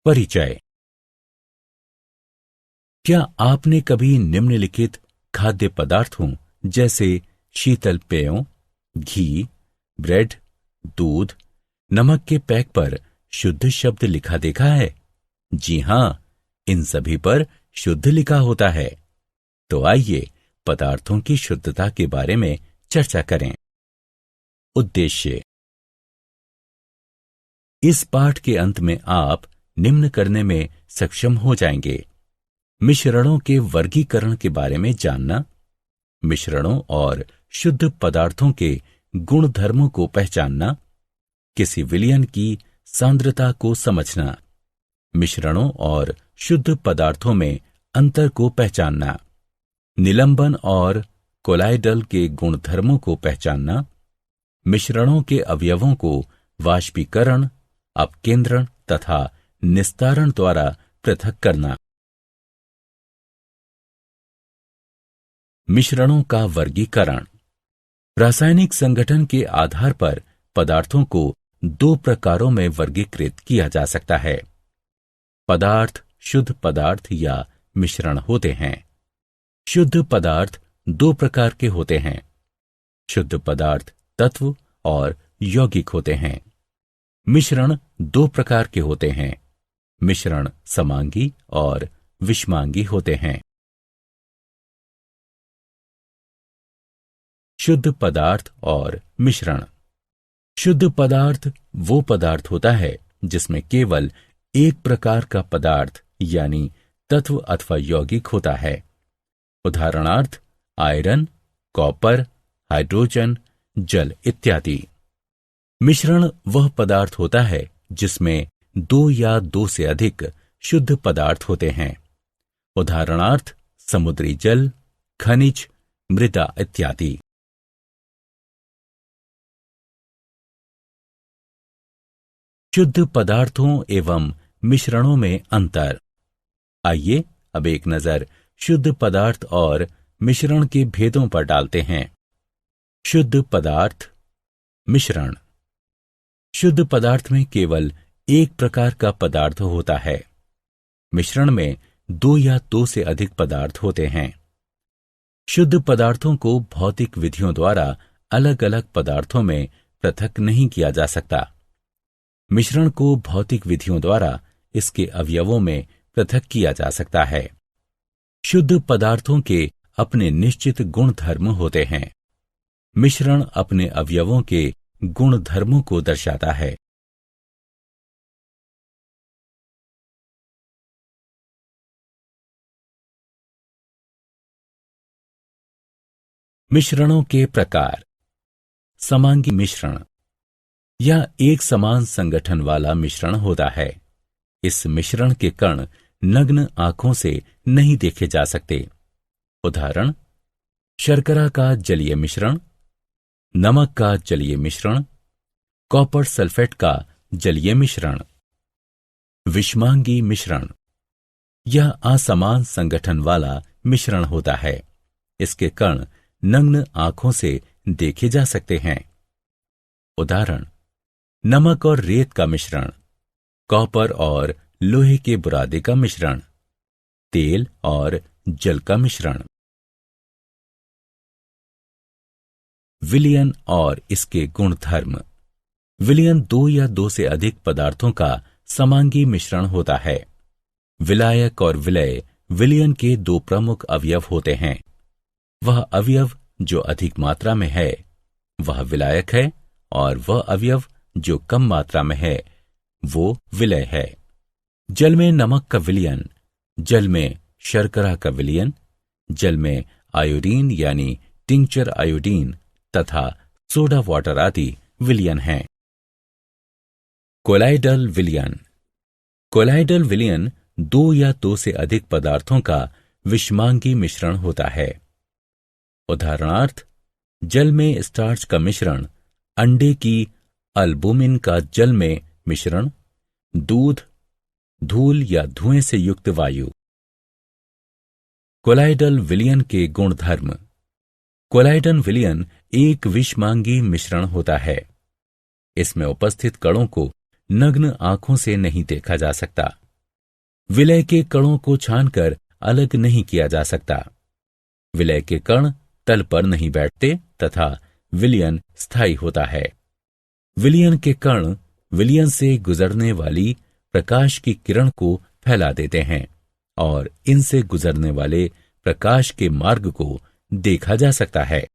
परिचय। क्या आपने कभी निम्नलिखित खाद्य पदार्थों जैसे शीतल पेयों, घी, ब्रेड, दूध, नमक के पैक पर शुद्ध शब्द लिखा देखा है? जी हां, इन सभी पर शुद्ध लिखा होता है। तो आइए पदार्थों की शुद्धता के बारे में चर्चा करें। उद्देश्य। इस पाठ के अंत में आप निम्न करने में सक्षम हो जाएंगे: मिश्रणों के वर्गीकरण के बारे में जानना, मिश्रणों और शुद्ध पदार्थों के गुणधर्मों को पहचानना, किसी विलयन की सांद्रता को समझना, मिश्रणों और शुद्ध पदार्थों में अंतर को पहचानना, निलंबन और कोलाइडल के गुणधर्मों को पहचानना, मिश्रणों के अवयवों को वाष्पीकरण, अपकेंद्रण तथा निस्तारण द्वारा पृथक करना। मिश्रणों का वर्गीकरण। रासायनिक संगठन के आधार पर पदार्थों को दो प्रकारों में वर्गीकृत किया जा सकता है। पदार्थ शुद्ध पदार्थ या मिश्रण होते हैं। शुद्ध पदार्थ दो प्रकार के होते हैं। शुद्ध पदार्थ तत्व और यौगिक होते हैं। मिश्रण दो प्रकार के होते हैं। मिश्रण समांगी और विषमांगी होते हैं। शुद्ध पदार्थ और मिश्रण। शुद्ध पदार्थ वो पदार्थ होता है जिसमें केवल एक प्रकार का पदार्थ यानी तत्व अथवा यौगिक होता है। उदाहरणार्थ आयरन, कॉपर, हाइड्रोजन, जल इत्यादि। मिश्रण वह पदार्थ होता है जिसमें दो या दो से अधिक शुद्ध पदार्थ होते हैं। उदाहरणार्थ समुद्री जल, खनिज, मृदा इत्यादि। शुद्ध पदार्थों एवं मिश्रणों में अंतर। आइए अब एक नजर शुद्ध पदार्थ और मिश्रण के भेदों पर डालते हैं। शुद्ध पदार्थ, मिश्रण। शुद्ध पदार्थ में केवल एक प्रकार का पदार्थ होता है। मिश्रण में दो या दो से अधिक पदार्थ होते हैं। शुद्ध पदार्थों को भौतिक विधियों द्वारा अलग अलग पदार्थों में पृथक नहीं किया जा सकता। मिश्रण को भौतिक विधियों द्वारा इसके अवयवों में पृथक किया जा सकता है। शुद्ध पदार्थों के अपने निश्चित गुणधर्म होते हैं। मिश्रण अपने अवयवों के गुणधर्मों को दर्शाता है। मिश्रणों के प्रकार। समांगी मिश्रण या एक समान संगठन वाला मिश्रण होता है। इस मिश्रण के कण नग्न आंखों से नहीं देखे जा सकते। उदाहरण शर्करा का जलीय मिश्रण, नमक का जलीय मिश्रण, कॉपर सल्फेट का जलीय मिश्रण। विषमांगी मिश्रण यह असमान संगठन वाला मिश्रण होता है। इसके कण नग्न आंखों से देखे जा सकते हैं। उदाहरण नमक और रेत का मिश्रण, कॉपर और लोहे के बुरादे का मिश्रण, तेल और जल का मिश्रण। विलयन और इसके गुणधर्म। विलयन दो या दो से अधिक पदार्थों का समांगी मिश्रण होता है। विलायक और विलय विलयन के दो प्रमुख अवयव होते हैं। वह अवयव जो अधिक मात्रा में है वह विलायक है और वह अवयव जो कम मात्रा में है वो विलय है। जल में नमक का विलयन, जल में शर्करा का विलयन, जल में आयोडीन यानी टिंचर आयोडीन तथा सोडा वाटर आदि विलयन हैं। कोलाइडल विलयन। कोलाइडल विलयन दो या दो से अधिक पदार्थों का विषमांगी मिश्रण होता है। उदाहरणार्थ जल में स्टार्च का मिश्रण, अंडे की अल्बुमिन का जल में मिश्रण, दूध, धूल या धुएं से युक्त वायु। कोलाइडल विलयन के गुणधर्म। कोलाइडल विलयन एक विषमांगी मिश्रण होता है। इसमें उपस्थित कणों को नग्न आंखों से नहीं देखा जा सकता। विलय के कणों को छानकर अलग नहीं किया जा सकता। विलय के कण तल पर नहीं बैठते तथा विलयन स्थायी होता है। विलयन के कण विलयन से गुजरने वाली प्रकाश की किरण को फैला देते हैं और इनसे गुजरने वाले प्रकाश के मार्ग को देखा जा सकता है।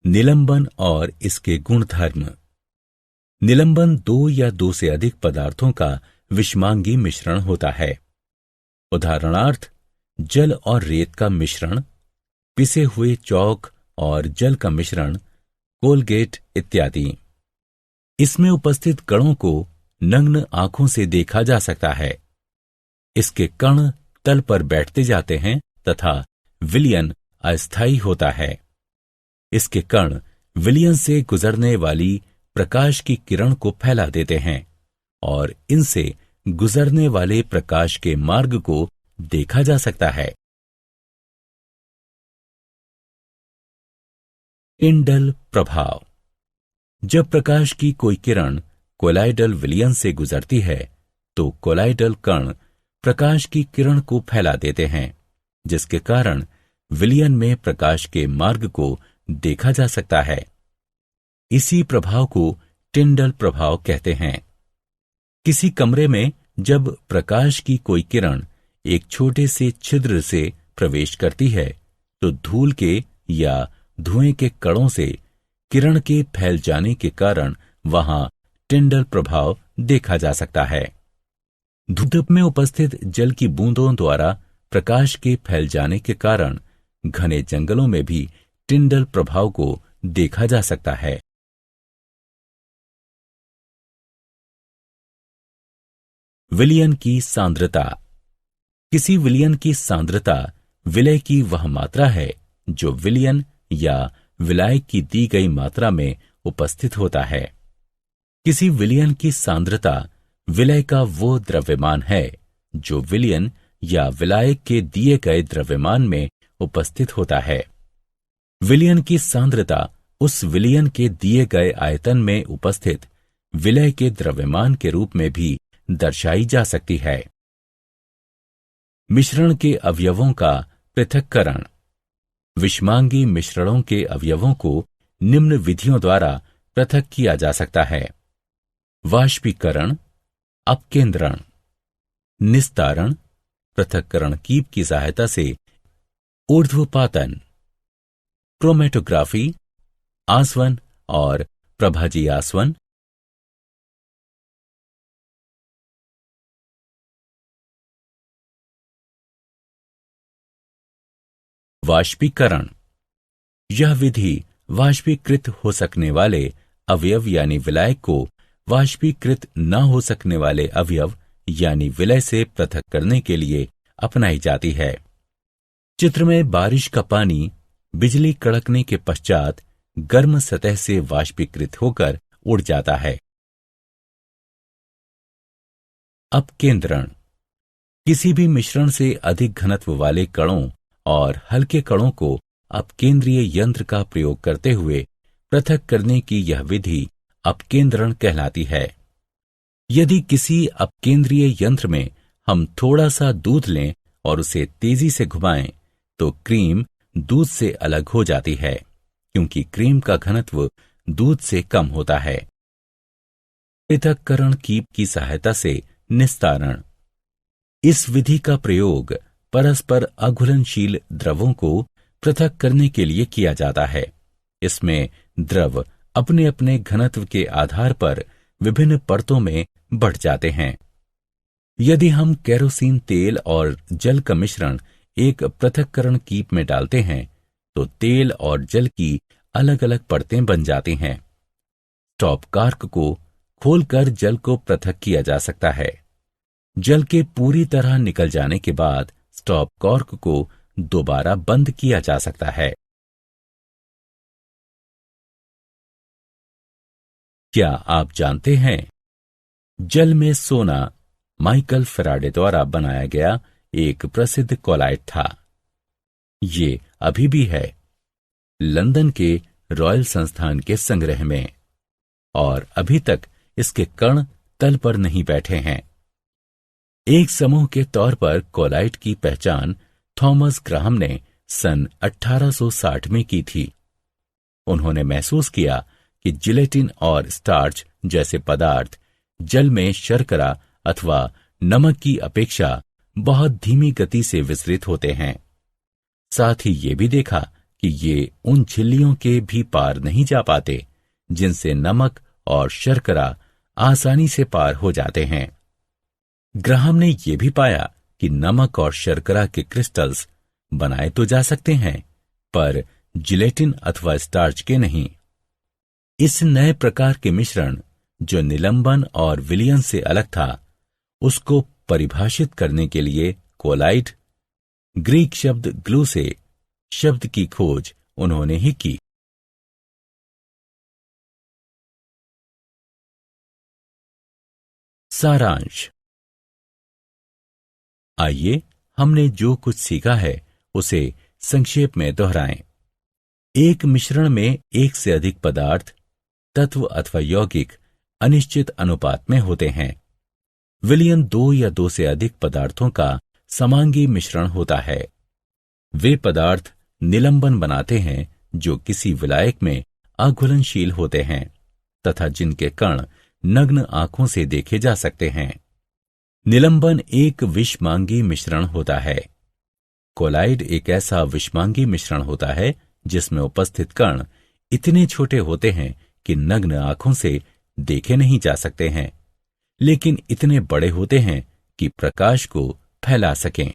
निलंबन और इसके गुणधर्म। निलंबन दो या दो से अधिक पदार्थों का विषमांगी मिश्रण होता है। उदाहरणार्थ, जल और रेत का मिश्रण, पिसे हुए चौक और जल का मिश्रण, कोलगेट इत्यादि। इसमें उपस्थित कणों को नग्न आंखों से देखा जा सकता है। इसके कण तल पर बैठते जाते हैं तथा विलयन अस्थायी होता है। इसके कण विलयन से गुजरने वाली प्रकाश की किरण को फैला देते हैं और इनसे गुजरने वाले प्रकाश के मार्ग को देखा जा सकता है। टिंडल प्रभाव। जब प्रकाश की कोई किरण कोलाइडल विलयन से गुजरती है तो कोलाइडल कण प्रकाश की किरण को फैला देते हैं, जिसके कारण विलयन में प्रकाश के मार्ग को देखा जा सकता है। इसी प्रभाव को टिंडल प्रभाव कहते हैं। किसी कमरे में जब प्रकाश की कोई किरण एक छोटे से छिद्र से प्रवेश करती है तो धूल के या धुएं के कणों से किरण के फैल जाने के कारण वहां टिंडल प्रभाव देखा जा सकता है। धूप में उपस्थित जल की बूंदों द्वारा प्रकाश के फैल जाने के कारण घने जंगलों में भी टिंडल प्रभाव को देखा जा सकता है। विलयन की सांद्रता। किसी विलयन की सांद्रता विलय की वह मात्रा है जो विलयन या विलायक की दी गई मात्रा में उपस्थित होता है। किसी विलयन की सांद्रता विलय का वो द्रव्यमान है जो विलयन या विलायक के दिए गए द्रव्यमान में उपस्थित होता है। विलयन की सांद्रता उस विलयन के दिए गए आयतन में उपस्थित विलय के द्रव्यमान के रूप में भी दर्शाई जा सकती है। मिश्रण के अवयवों का पृथक्करण। विषमांगी मिश्रणों के अवयवों को निम्न विधियों द्वारा पृथक किया जा सकता है: वाष्पीकरण, अपकेंद्रण, निस्तारण, पृथक्करण कीप की सहायता से ऊर्ध्वपातन, क्रोमेटोग्राफी, आसवन और प्रभाजी आसवन। वाष्पीकरण। यह विधि वाष्पीकृत हो सकने वाले अवयव यानी विलायक को वाष्पीकृत न हो सकने वाले अवयव यानी विलय से पृथक करने के लिए अपनाई जाती है। चित्र में बारिश का पानी बिजली कड़कने के पश्चात गर्म सतह से वाष्पीकृत होकर उड़ जाता है। अपकेंद्रण। किसी भी मिश्रण से अधिक घनत्व वाले कणों और हल्के कणों को अपकेंद्रीय यंत्र का प्रयोग करते हुए पृथक करने की यह विधि अपकेंद्रण कहलाती है। यदि किसी अपकेंद्रीय यंत्र में हम थोड़ा सा दूध लें और उसे तेजी से घुमाएं तो क्रीम दूध से अलग हो जाती है, क्योंकि क्रीम का घनत्व दूध से कम होता है। पृथक्करण कीप की सहायता से निस्तारण। इस विधि का प्रयोग परस्पर अघुलनशील द्रवों को पृथक करने के लिए किया जाता है। इसमें द्रव अपने अपने घनत्व के आधार पर विभिन्न परतों में बढ़ जाते हैं। यदि हम केरोसिन तेल और जल का मिश्रण एक पृथक्करण कीप में डालते हैं तो तेल और जल की अलग अलग परतें बन जाती हैं। स्टॉप कॉर्क को खोलकर जल को पृथक किया जा सकता है। जल के पूरी तरह निकल जाने के बाद स्टॉप कॉर्क को दोबारा बंद किया जा सकता है। क्या आप जानते हैं, जल में सोना माइकल फैराडे द्वारा बनाया गया एक प्रसिद्ध कोलाइट था। ये अभी भी है लंदन के रॉयल संस्थान के संग्रह में और अभी तक इसके कण तल पर नहीं बैठे हैं। एक समूह के तौर पर कोलाइट की पहचान थॉमस ग्राहम ने सन 1860 में की थी। उन्होंने महसूस किया कि जिलेटिन और स्टार्च जैसे पदार्थ जल में शर्करा अथवा नमक की अपेक्षा बहुत धीमी गति से विसरित होते हैं। साथ ही ये भी देखा कि ये उन झिल्लियों के भी पार नहीं जा पाते जिनसे नमक और शर्करा आसानी से पार हो जाते हैं। ग्राहम ने यह भी पाया कि नमक और शर्करा के क्रिस्टल्स बनाए तो जा सकते हैं, पर जिलेटिन अथवा स्टार्च के नहीं। इस नए प्रकार के मिश्रण जो निलंबन और विलियन से अलग था, उसको परिभाषित करने के लिए कोलाइट, ग्रीक शब्द ग्लू से शब्द की खोज उन्होंने ही की। सारांश। आइए हमने जो कुछ सीखा है उसे संक्षेप में दोहराएं। एक मिश्रण में एक से अधिक पदार्थ, तत्व अथवा यौगिक अनिश्चित अनुपात में होते हैं। विलयन दो या दो से अधिक पदार्थों का समांगी मिश्रण होता है। वे पदार्थ निलंबन बनाते हैं जो किसी विलायक में अघुलनशील होते हैं तथा जिनके कण नग्न आंखों से देखे जा सकते हैं। निलंबन एक विषमांगी मिश्रण होता है। कोलाइड एक ऐसा विषमांगी मिश्रण होता है जिसमें उपस्थित कण इतने छोटे होते हैं कि नग्न आंखों से देखे नहीं जा सकते हैं, लेकिन इतने बड़े होते हैं कि प्रकाश को फैला सकें।